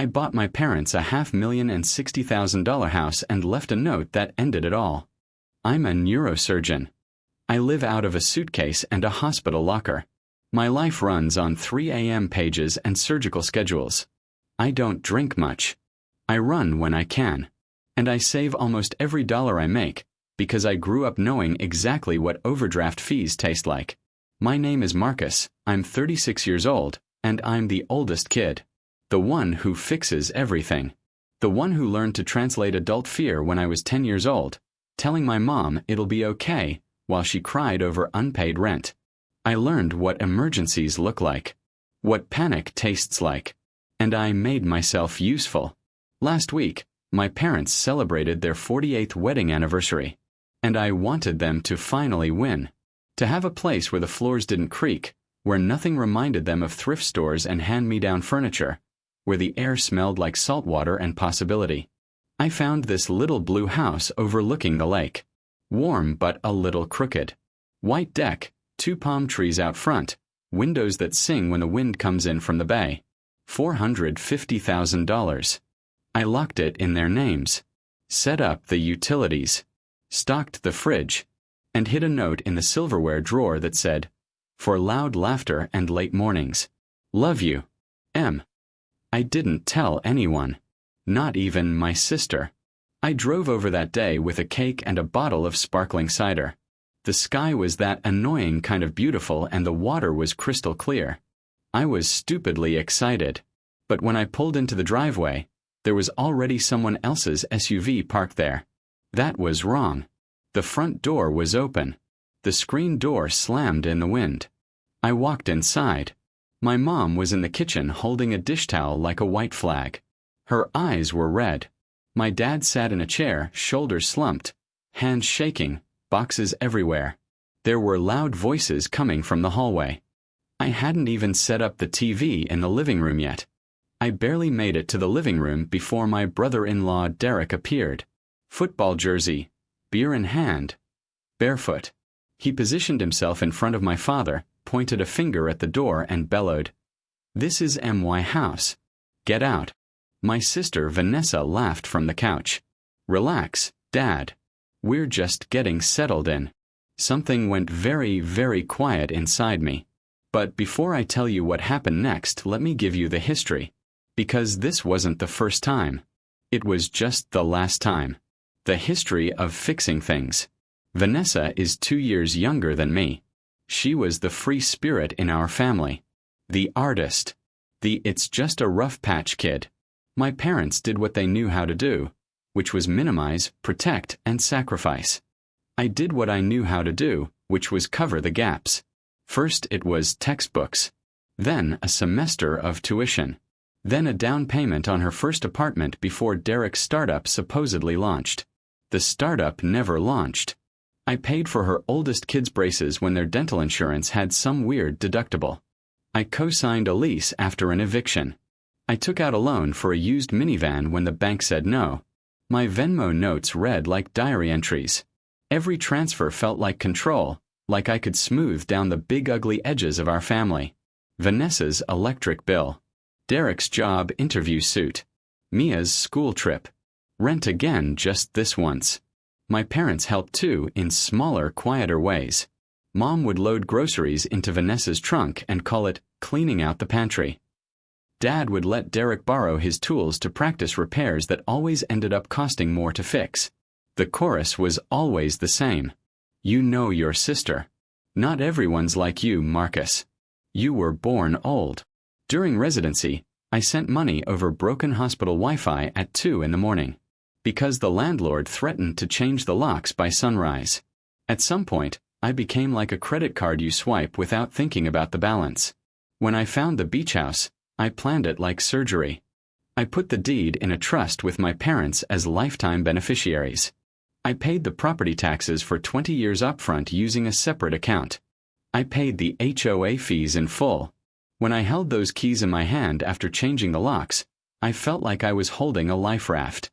I bought my parents a $560,000 house and left a note that ended it all. I'm a neurosurgeon. I live out of a suitcase and a hospital locker. My life runs on 3 a.m. pages and surgical schedules. I don't drink much. I run when I can. And I save almost every dollar I make, because I grew up knowing exactly what overdraft fees taste like. My name is Marcus, I'm 36 years old, and I'm the oldest kid. The one who fixes everything. The one who learned to translate adult fear when I was 10 years old, telling my mom it'll be okay while she cried over unpaid rent. I learned what emergencies look like, what panic tastes like, and I made myself useful. Last week, my parents celebrated their 48th wedding anniversary, and I wanted them to finally win. To have a place where the floors didn't creak, where nothing reminded them of thrift stores and hand-me-down furniture, where the air smelled like salt water and possibility. I found this little blue house overlooking the lake. Warm but a little crooked. White deck, 2 palm trees out front, windows that sing when the wind comes in from the bay. $450,000. I locked it in their names, set up the utilities, stocked the fridge, and hid a note in the silverware drawer that said, "For loud laughter and late mornings. Love you, M." I didn't tell anyone, not even my sister. I drove over that day with a cake and a bottle of sparkling cider. The sky was that annoying kind of beautiful and the water was crystal clear. I was stupidly excited. But when I pulled into the driveway, there was already someone else's SUV parked there. That was wrong. The front door was open. The screen door slammed in the wind. I walked inside. My mom was in the kitchen holding a dish towel like a white flag. Her eyes were red. My dad sat in a chair, shoulders slumped, hands shaking, boxes everywhere. There were loud voices coming from the hallway. I hadn't even set up the TV in the living room yet. I barely made it to the living room before my brother-in-law Derek appeared. Football jersey, beer in hand, barefoot. He positioned himself in front of my father, pointed a finger at the door and bellowed, "This is my house. Get out." My sister Vanessa laughed from the couch. "Relax, Dad. We're just getting settled in." Something went very, very quiet inside me. But before I tell you what happened next, let me give you the history. Because this wasn't the first time. It was just the last time. The history of fixing things. Vanessa is 2 years younger than me. She was the free spirit in our family. The artist. The "it's just a rough patch kid." My parents did what they knew how to do, which was minimize, protect, and sacrifice. I did what I knew how to do, which was cover the gaps. First it was textbooks. Then a semester of tuition. Then a down payment on her first apartment before Derek's startup supposedly launched. The startup never launched. I paid for her oldest kid's braces when their dental insurance had some weird deductible. I co-signed a lease after an eviction. I took out a loan for a used minivan when the bank said no. My Venmo notes read like diary entries. Every transfer felt like control, like I could smooth down the big ugly edges of our family. Vanessa's electric bill. Derek's job interview suit. Mia's school trip. Rent again just this once. My parents helped too in smaller, quieter ways. Mom would load groceries into Vanessa's trunk and call it cleaning out the pantry. Dad would let Derek borrow his tools to practice repairs that always ended up costing more to fix. The chorus was always the same. You know your sister. Not everyone's like you, Marcus. You were born old. During residency, I sent money over broken hospital Wi-Fi at 2 in the morning. Because the landlord threatened to change the locks by sunrise. At some point, I became like a credit card you swipe without thinking about the balance. When I found the beach house, I planned it like surgery. I put the deed in a trust with my parents as lifetime beneficiaries. I paid the property taxes for 20 years upfront using a separate account. I paid the HOA fees in full. When I held those keys in my hand after changing the locks, I felt like I was holding a life raft.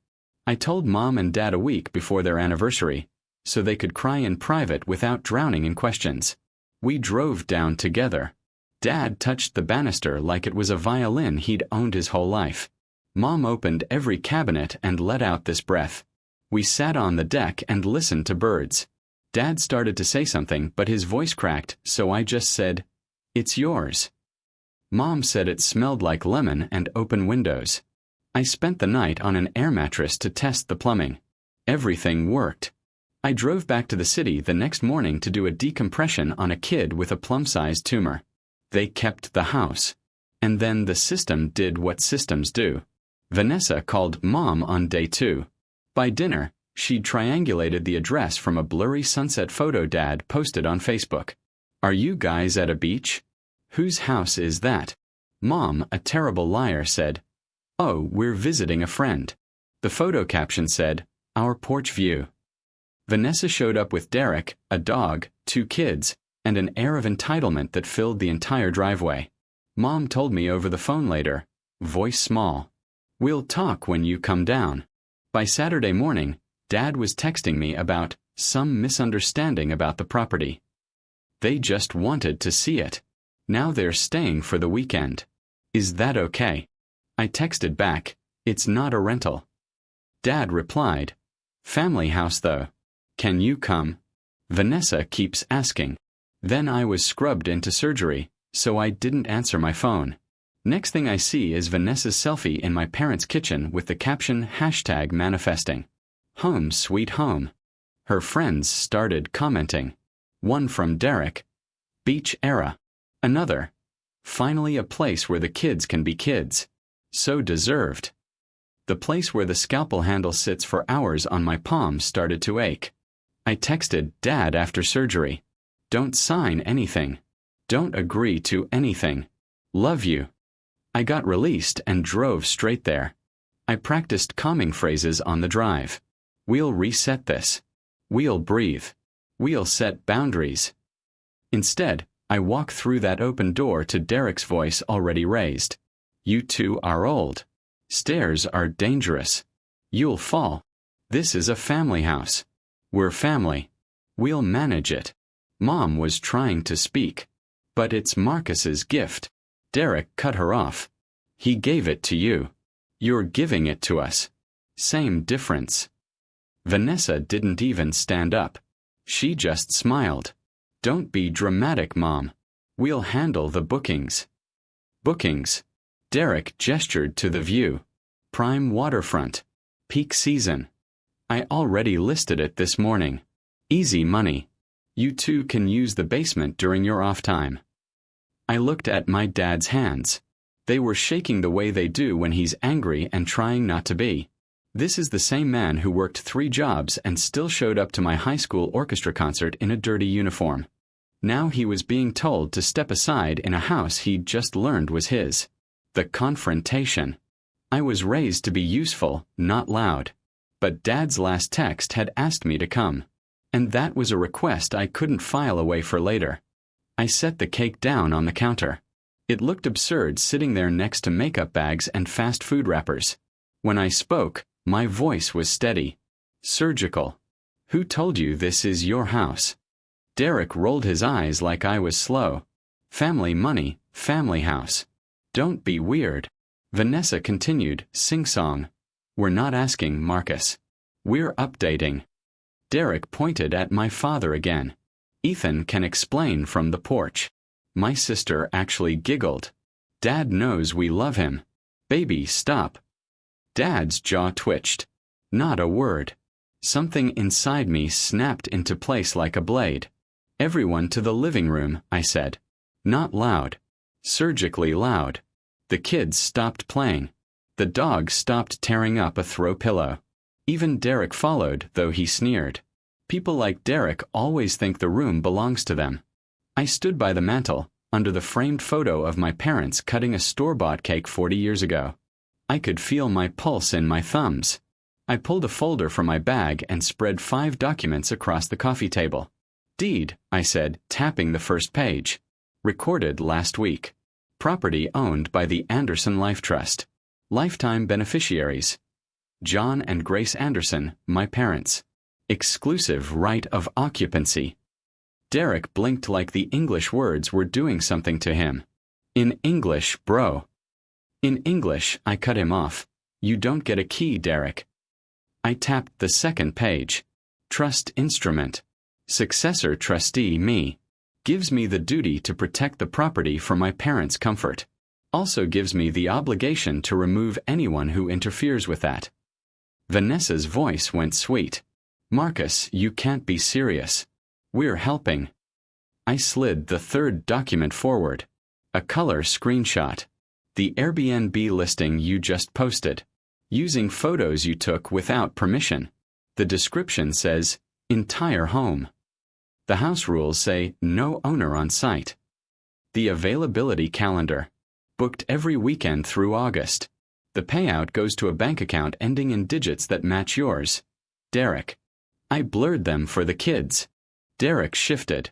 I told Mom and Dad a week before their anniversary, so they could cry in private without drowning in questions. We drove down together. Dad touched the banister like it was a violin he'd owned his whole life. Mom opened every cabinet and let out this breath. We sat on the deck and listened to birds. Dad started to say something, but his voice cracked, so I just said, "It's yours." Mom said it smelled like lemon and open windows. I spent the night on an air mattress to test the plumbing. Everything worked. I drove back to the city the next morning to do a decompression on a kid with a plum-sized tumor. They kept the house. And then the system did what systems do. Vanessa called Mom on day 2. By dinner, she'd triangulated the address from a blurry sunset photo Dad posted on Facebook. "Are you guys at a beach? Whose house is that?" Mom, a terrible liar, said, "Oh, we're visiting a friend." The photo caption said, "Our porch view." Vanessa showed up with Derek, a dog, 2 kids, and an air of entitlement that filled the entire driveway. Mom told me over the phone later, voice small, "We'll talk when you come down." By Saturday morning, Dad was texting me about some misunderstanding about the property. They just wanted to see it. Now they're staying for the weekend. Is that okay? I texted back, "It's not a rental." Dad replied, "Family house though. Can you come?" Vanessa keeps asking. Then I was scrubbed into surgery, so I didn't answer my phone. Next thing I see is Vanessa's selfie in my parents' kitchen with the caption #manifesting. Home sweet home. Her friends started commenting. One from Derek, "Beach era." Another, "Finally a place where the kids can be kids. So deserved." The place where the scalpel handle sits for hours on my palm started to ache. I texted Dad after surgery. "Don't sign anything. Don't agree to anything. Love you." I got released and drove straight there. I practiced calming phrases on the drive. "We'll reset this. We'll breathe. We'll set boundaries." Instead, I walk through that open door to Derek's voice already raised. "You two are old. Stairs are dangerous. You'll fall. This is a family house. We're family. We'll manage it." Mom was trying to speak. "But it's Marcus's gift." Derek cut her off. "He gave it to you. You're giving it to us. Same difference." Vanessa didn't even stand up. She just smiled. "Don't be dramatic, Mom. We'll handle the bookings." Bookings. Derek gestured to the view. Prime waterfront. Peak season. I already listed it this morning. Easy money. You two can use the basement during your off time. I looked at my dad's hands. They were shaking the way they do when he's angry and trying not to be. This is the same man who worked 3 jobs and still showed up to my high school orchestra concert in a dirty uniform. Now he was being told to step aside in a house he'd just learned was his. The confrontation. I was raised to be useful, not loud. But Dad's last text had asked me to come. And that was a request I couldn't file away for later. I set the cake down on the counter. It looked absurd sitting there next to makeup bags and fast food wrappers. When I spoke, my voice was steady. Surgical. "Who told you this is your house?" Derek rolled his eyes like I was slow. "Family money, family house. Don't be weird." Vanessa continued, sing-song. "We're not asking Marcus. We're updating." Derek pointed at my father again. "Ethan can explain from the porch." My sister actually giggled. "Dad knows we love him. Baby, stop." Dad's jaw twitched. Not a word. Something inside me snapped into place like a blade. "Everyone to the living room," I said. Not loud. Surgically loud. The kids stopped playing. The dog stopped tearing up a throw pillow. Even Derek followed, though he sneered. People like Derek always think the room belongs to them. I stood by the mantel, under the framed photo of my parents cutting a store-bought cake 40 years ago. I could feel my pulse in my thumbs. I pulled a folder from my bag and spread 5 documents across the coffee table. "Deed," I said, tapping the first page. "Recorded last week. Property owned by the Anderson Life Trust. Lifetime beneficiaries. John and Grace Anderson, my parents. Exclusive right of occupancy." Derek blinked like the English words were doing something to him. "In English, bro." "In English," I cut him off. You don't get a key, Derek. I tapped the second page. Trust instrument. Successor trustee me. Gives me the duty to protect the property for my parents' comfort. Also gives me the obligation to remove anyone who interferes with that. Vanessa's voice went sweet. Marcus, you can't be serious. We're helping. I slid the third document forward. A color screenshot. The Airbnb listing you just posted. Using photos you took without permission. The description says, entire home. The house rules say, no owner on site. The availability calendar. Booked every weekend through August. The payout goes to a bank account ending in digits that match yours. Derek. I blurred them for the kids. Derek shifted.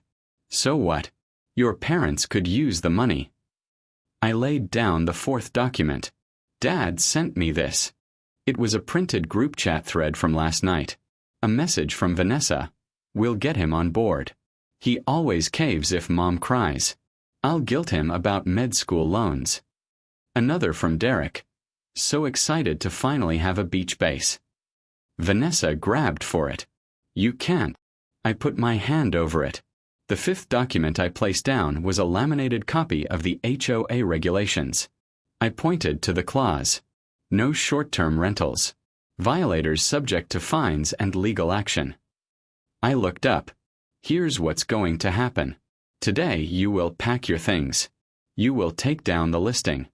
So what? Your parents could use the money. I laid down the fourth document. Dad sent me this. It was a printed group chat thread from last night. A message from Vanessa. We'll get him on board. He always caves if Mom cries. I'll guilt him about med school loans. Another from Derek. So excited to finally have a beach base. Vanessa grabbed for it. You can't. I put my hand over it. The fifth document I placed down was a laminated copy of the HOA regulations. I pointed to the clause. No short-term rentals. Violators subject to fines and legal action. I looked up. Here's what's going to happen. Today you will pack your things. You will take down the listing.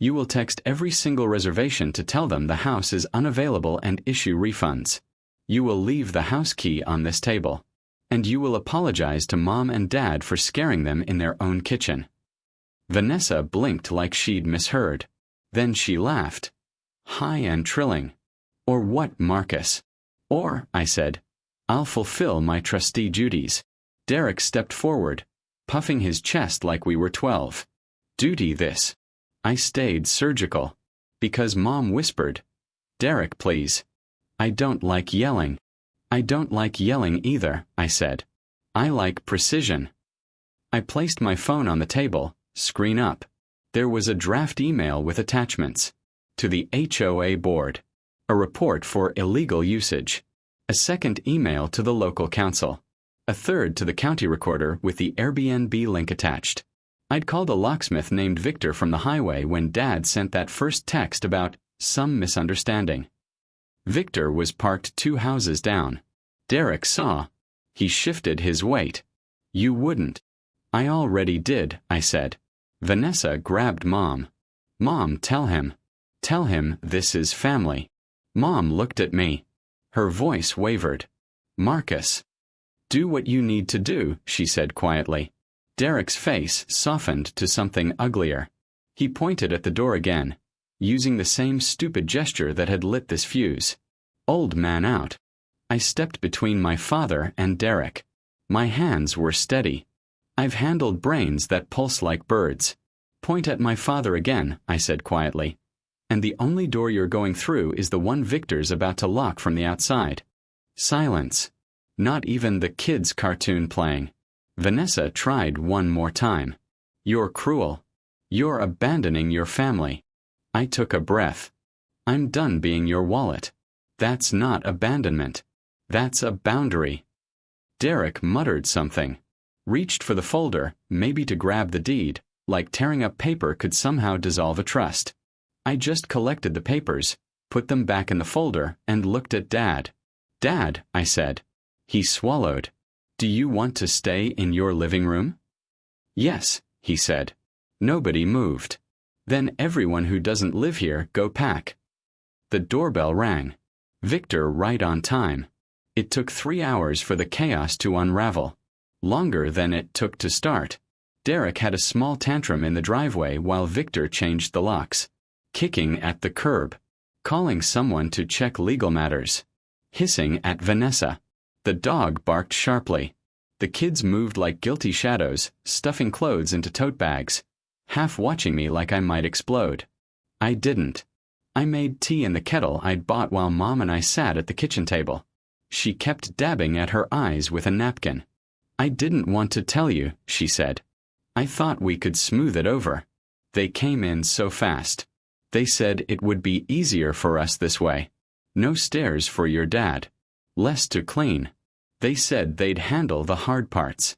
You will text every single reservation to tell them the house is unavailable and issue refunds. You will leave the house key on this table. And you will apologize to Mom and Dad for scaring them in their own kitchen. Vanessa blinked like she'd misheard. Then she laughed. High and trilling. Or what, Marcus? Or, I said, I'll fulfill my trustee duties. Derek stepped forward, puffing his chest like we were 12. Duty this. I stayed surgical. Because Mom whispered, Derek, please. I don't like yelling. I don't like yelling either, I said. I like precision. I placed my phone on the table, screen up. There was a draft email with attachments. To the HOA board. A report for illegal usage. A second email to the local council. A third to the county recorder with the Airbnb link attached. I'd called a locksmith named Victor from the highway when Dad sent that first text about some misunderstanding. Victor was parked 2 houses down. Derek saw. He shifted his weight. You wouldn't. I already did, I said. Vanessa grabbed Mom. Mom, tell him. Tell him this is family. Mom looked at me. Her voice wavered. Marcus. Do what you need to do, she said quietly. Derek's face softened to something uglier. He pointed at the door again, using the same stupid gesture that had lit this fuse. Old man out. I stepped between my father and Derek. My hands were steady. I've handled brains that pulse like birds. Point at my father again, I said quietly. And the only door you're going through is the one Victor's about to lock from the outside. Silence. Not even the kids' cartoon playing. Vanessa tried one more time. You're cruel. You're abandoning your family. I took a breath. I'm done being your wallet. That's not abandonment. That's a boundary. Derek muttered something. Reached for the folder, maybe to grab the deed, like tearing up paper could somehow dissolve a trust. I just collected the papers, put them back in the folder, and looked at Dad. Dad, I said. He swallowed. Do you want to stay in your living room? Yes, he said. Nobody moved. Then everyone who doesn't live here go pack. The doorbell rang. Victor right on time. It took 3 hours for the chaos to unravel. Longer than it took to start. Derek had a small tantrum in the driveway while Victor changed the locks. Kicking at the curb. Calling someone to check legal matters. Hissing at Vanessa. The dog barked sharply. The kids moved like guilty shadows, stuffing clothes into tote bags, half watching me like I might explode. I didn't. I made tea in the kettle I'd bought while Mom and I sat at the kitchen table. She kept dabbing at her eyes with a napkin. I didn't want to tell you, she said. I thought we could smooth it over. They came in so fast. They said it would be easier for us this way. No stairs for your dad. Less to clean. They said they'd handle the hard parts.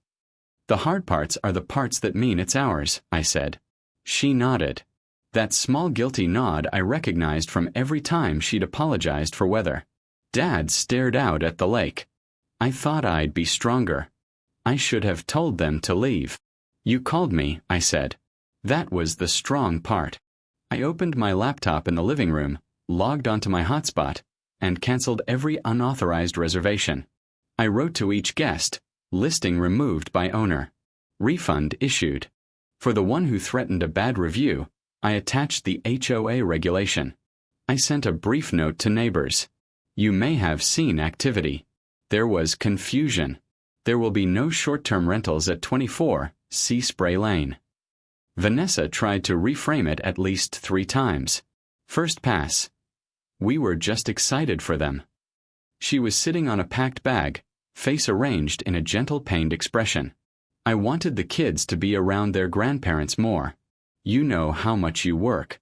The hard parts are the parts that mean it's ours, I said. She nodded. That small guilty nod I recognized from every time she'd apologized for weather. Dad stared out at the lake. I thought I'd be stronger. I should have told them to leave. You called me, I said. That was the strong part. I opened my laptop in the living room, logged onto my hotspot, and canceled every unauthorized reservation. I wrote to each guest, listing removed by owner. Refund issued. For the one who threatened a bad review, I attached the HOA regulation. I sent a brief note to neighbors. You may have seen activity. There was confusion. There will be no short-term rentals at 24 Sea Spray Lane. Vanessa tried to reframe it at least 3 times. First pass. We were just excited for them. She was sitting on a packed bag, face arranged in a gentle pained expression. I wanted the kids to be around their grandparents more. You know how much you work.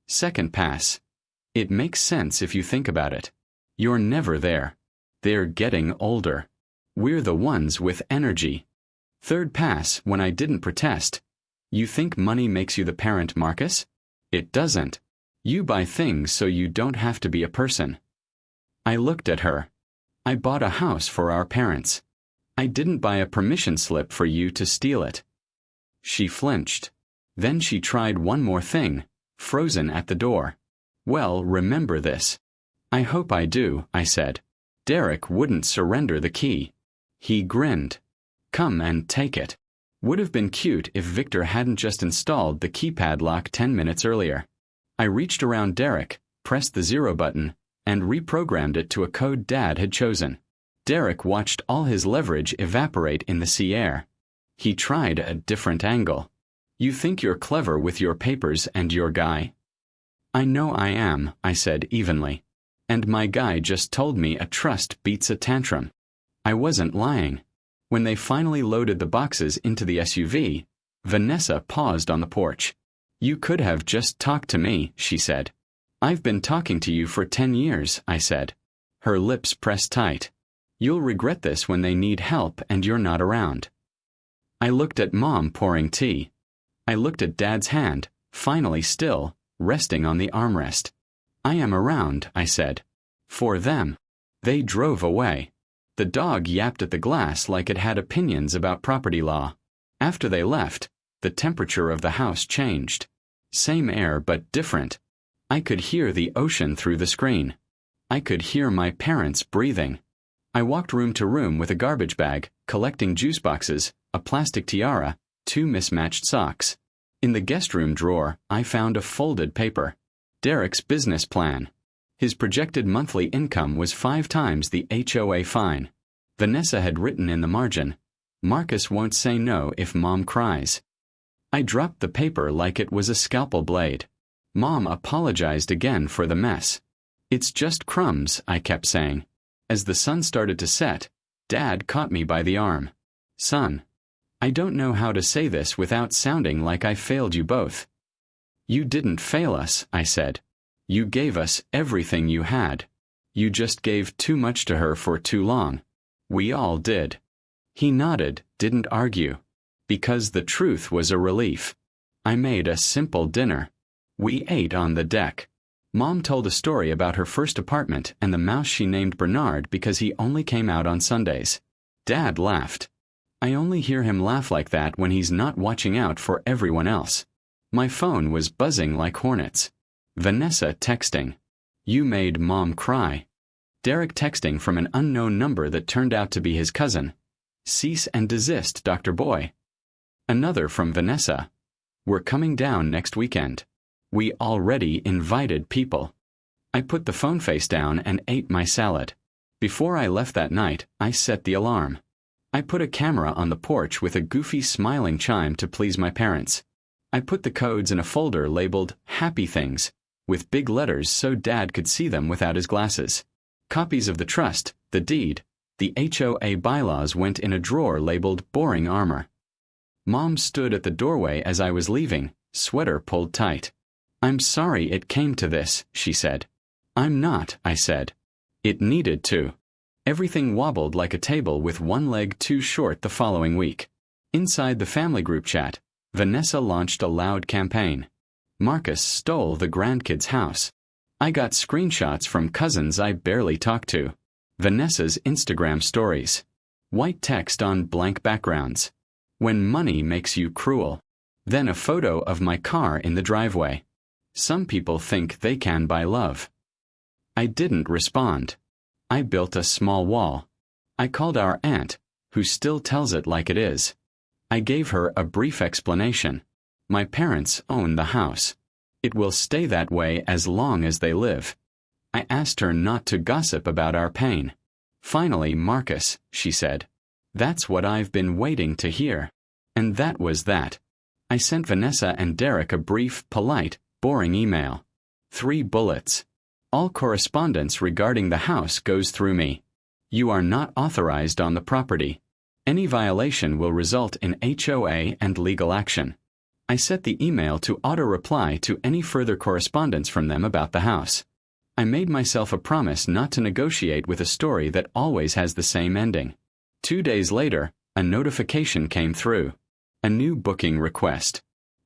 Second pass. It makes sense if you think about it. You're never there. They're getting older. We're the ones with energy. Third pass, when I didn't protest. You think money makes you the parent, Marcus? It doesn't. You buy things so you don't have to be a person. I looked at her. I bought a house for our parents. I didn't buy a permission slip for you to steal it. She flinched. Then she tried one more thing, frozen at the door. Well, remember this. I hope I do, I said. Derek wouldn't surrender the key. He grinned. Come and take it. Would have been cute if Victor hadn't just installed the keypad lock 10 minutes earlier. I reached around Derek, pressed the 0 button, and reprogrammed it to a code Dad had chosen. Derek watched all his leverage evaporate in the sea air. He tried a different angle. You think you're clever with your papers and your guy? I know I am, I said evenly. And my guy just told me a trust beats a tantrum. I wasn't lying. When they finally loaded the boxes into the SUV, Vanessa paused on the porch. You could have just talked to me, she said. I've been talking to you for 10 years, I said. Her lips pressed tight. You'll regret this when they need help and you're not around. I looked at Mom pouring tea. I looked at Dad's hand, finally still, resting on the armrest. I am around, I said. For them. They drove away. The dog yapped at the glass like it had opinions about property law. After they left, the temperature of the house changed. Same air but different. I could hear the ocean through the screen. I could hear my parents breathing. I walked room to room with a garbage bag, collecting juice boxes, a plastic tiara, 2 mismatched socks. In the guest room drawer, I found a folded paper. Derek's business plan. His projected monthly income was 5 times the HOA fine. Vanessa had written in the margin, Marcus won't say no if Mom cries. I dropped the paper like it was a scalpel blade. Mom apologized again for the mess. It's just crumbs, I kept saying. As the sun started to set, Dad caught me by the arm. Son, I don't know how to say this without sounding like I failed you both. You didn't fail us, I said. You gave us everything you had. You just gave too much to her for too long. We all did. He nodded, didn't argue. Because the truth was a relief. I made a simple dinner. We ate on the deck. Mom told a story about her first apartment and the mouse she named Bernard because he only came out on Sundays. Dad laughed. I only hear him laugh like that when he's not watching out for everyone else. My phone was buzzing like hornets. Vanessa texting. You made Mom cry. Derek texting from an unknown number that turned out to be his cousin. Cease and desist, Dr. Boy. Another from Vanessa. We're coming down next weekend. We already invited people. I put the phone face down and ate my salad. Before I left that night, I set the alarm. I put a camera on the porch with a goofy smiling chime to please my parents. I put the codes in a folder labeled Happy Things, with big letters so Dad could see them without his glasses. Copies of the trust, the deed, the HOA bylaws went in a drawer labeled Boring Armor. Mom stood at the doorway as I was leaving, sweater pulled tight. I'm sorry it came to this, she said. I'm not, I said. It needed to. Everything wobbled like a table with one leg too short the following week. Inside the family group chat, Vanessa launched a loud campaign. Marcus stole the grandkids' house. I got screenshots from cousins I barely talked to. Vanessa's Instagram stories. White text on blank backgrounds. When money makes you cruel. Then a photo of my car in the driveway. Some people think they can buy love. I didn't respond. I built a small wall. I called our aunt, who still tells it like it is. I gave her a brief explanation. My parents own the house. It will stay that way as long as they live. I asked her not to gossip about our pain. Finally, Marcus, she said. That's what I've been waiting to hear. And that was that. I sent Vanessa and Derek a brief, polite, boring email. 3 bullets. All correspondence regarding the house goes through me. You are not authorized on the property. Any violation will result in HOA and legal action. I set the email to auto-reply to any further correspondence from them about the house. I made myself a promise not to negotiate with a story that always has the same ending. 2 days later, a notification came through. A new booking request.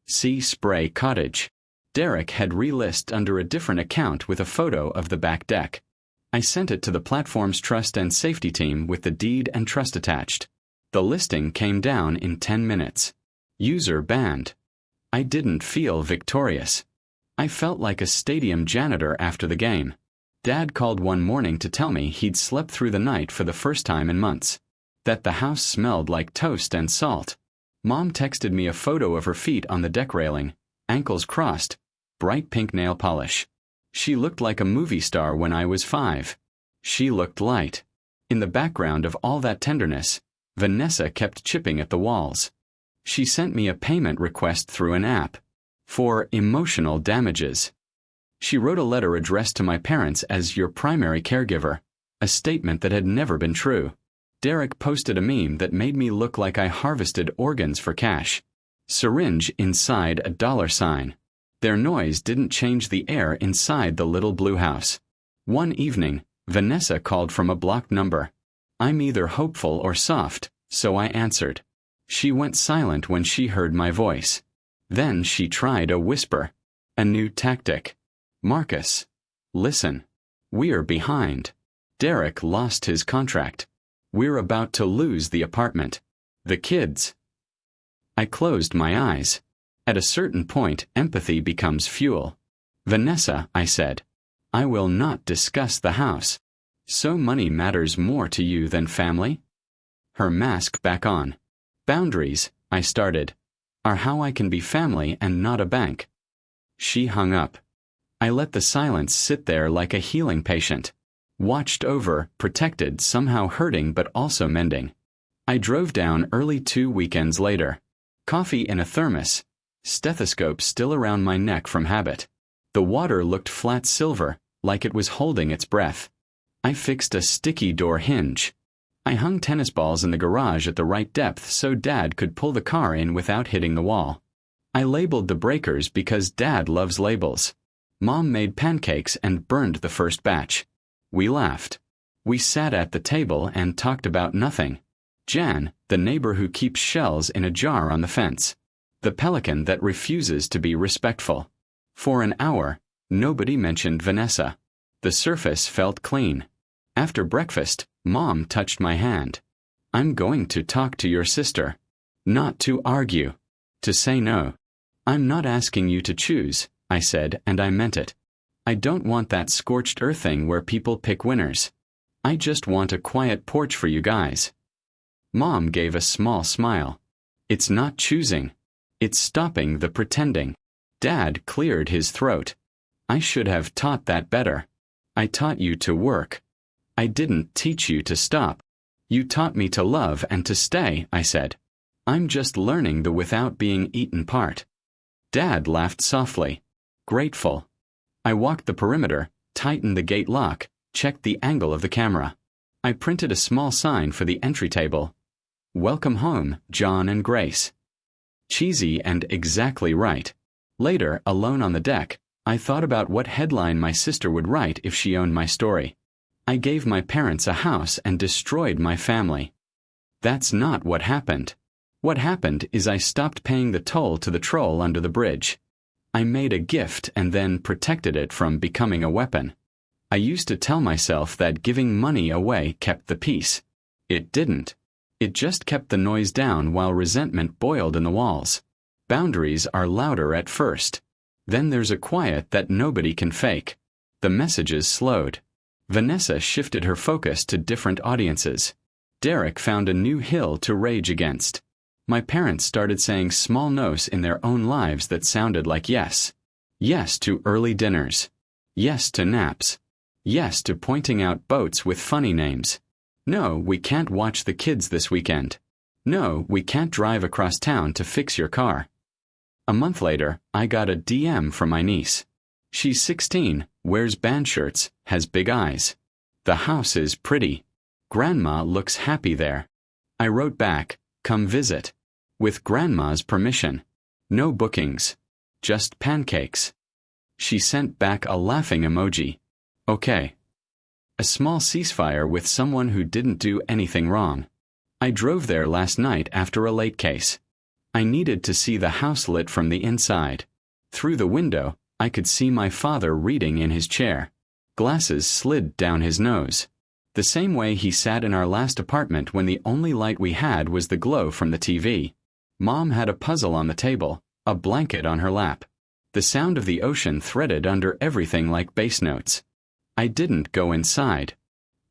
Sea Spray Cottage. Derek had relisted under a different account with a photo of the back deck. I sent it to the platform's trust and safety team with the deed and trust attached. The listing came down in 10 minutes. User banned. I didn't feel victorious. I felt like a stadium janitor after the game. Dad called one morning to tell me he'd slept through the night for the first time in months. That the house smelled like toast and salt. Mom texted me a photo of her feet on the deck railing, ankles crossed, bright pink nail polish. She looked like a movie star when I was 5. She looked light. In the background of all that tenderness, Vanessa kept chipping at the walls. She sent me a payment request through an app. For emotional damages. She wrote a letter addressed to my parents as your primary caregiver, a statement that had never been true. Derek posted a meme that made me look like I harvested organs for cash. Syringe inside a $sign. Their noise didn't change the air inside the little blue house. One evening, Vanessa called from a blocked number. I'm either hopeful or soft, so I answered. She went silent when she heard my voice. Then she tried a whisper. A new tactic. Marcus. Listen. We're behind. Derek lost his contract. We're about to lose the apartment. The kids. I closed my eyes. At a certain point, empathy becomes fuel. Vanessa, I said. I will not discuss the house. So money matters more to you than family? Her mask back on. Boundaries, I started, are how I can be family and not a bank. She hung up. I let the silence sit there like a healing patient. Watched over, protected, somehow hurting but also mending. I drove down early 2 weekends later. Coffee in a thermos. Stethoscope still around my neck from habit. The water looked flat silver, like it was holding its breath. I fixed a sticky door hinge. I hung tennis balls in the garage at the right depth so Dad could pull the car in without hitting the wall. I labeled the breakers because Dad loves labels. Mom made pancakes and burned the first batch. We laughed. We sat at the table and talked about nothing. Jan, the neighbor who keeps shells in a jar on the fence. The pelican that refuses to be respectful. For an hour, nobody mentioned Vanessa. The surface felt clean. After breakfast, Mom touched my hand. I'm going to talk to your sister. Not to argue. To say no. I'm not asking you to choose, I said, and I meant it. I don't want that scorched earth thing where people pick winners. I just want a quiet porch for you guys. Mom gave a small smile. It's not choosing. It's stopping the pretending. Dad cleared his throat. I should have taught that better. I taught you to work. I didn't teach you to stop. You taught me to love and to stay, I said. I'm just learning the without being eaten part. Dad laughed softly. Grateful. I walked the perimeter, tightened the gate lock, checked the angle of the camera. I printed a small sign for the entry table. Welcome home, John and Grace. Cheesy and exactly right. Later, alone on the deck, I thought about what headline my sister would write if she owned my story. I gave my parents a house and destroyed my family. That's not what happened. What happened is I stopped paying the toll to the troll under the bridge. I made a gift and then protected it from becoming a weapon. I used to tell myself that giving money away kept the peace. It didn't. It just kept the noise down while resentment boiled in the walls. Boundaries are louder at first. Then there's a quiet that nobody can fake. The messages slowed. Vanessa shifted her focus to different audiences. Derek found a new hill to rage against. My parents started saying small no's in their own lives that sounded like yes. Yes to early dinners. Yes to naps. Yes to pointing out boats with funny names. No, we can't watch the kids this weekend. No, we can't drive across town to fix your car. A month later, I got a DM from my niece. She's 16, wears band shirts, has big eyes. The house is pretty. Grandma looks happy there. I wrote back, come visit. With Grandma's permission. No bookings. Just pancakes. She sent back a laughing emoji. Okay. A small ceasefire with someone who didn't do anything wrong. I drove there last night after a late case. I needed to see the house lit from the inside. Through the window, I could see my father reading in his chair. Glasses slid down his nose. The same way he sat in our last apartment when the only light we had was the glow from the TV. Mom had a puzzle on the table, a blanket on her lap. The sound of the ocean threaded under everything like bass notes. I didn't go inside.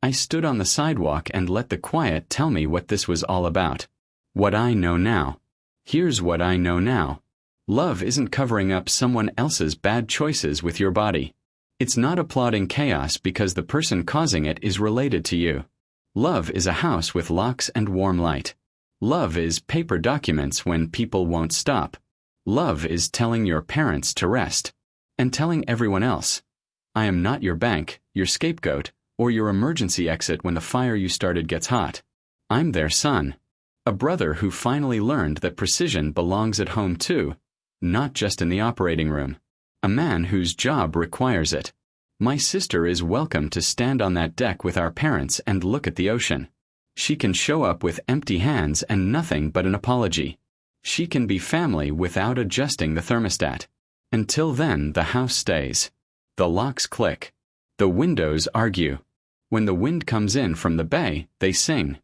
I stood on the sidewalk and let the quiet tell me what this was all about. What I know now. Here's what I know now. Love isn't covering up someone else's bad choices with your body. It's not applauding chaos because the person causing it is related to you. Love is a house with locks and warm light. Love is paper documents when people won't stop. Love is telling your parents to rest. And telling everyone else, I am not your bank, your scapegoat, or your emergency exit when the fire you started gets hot. I'm their son. A brother who finally learned that precision belongs at home too, not just in the operating room. A man whose job requires it. My sister is welcome to stand on that deck with our parents and look at the ocean. She can show up with empty hands and nothing but an apology. She can be family without adjusting the thermostat. Until then, the house stays. The locks click. The windows argue. When the wind comes in from the bay, they sing.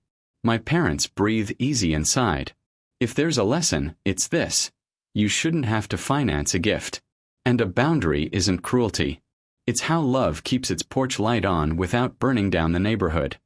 My parents breathe easy inside. If there's a lesson, it's this. You shouldn't have to finance a gift. And a boundary isn't cruelty. It's how love keeps its porch light on without burning down the neighborhood.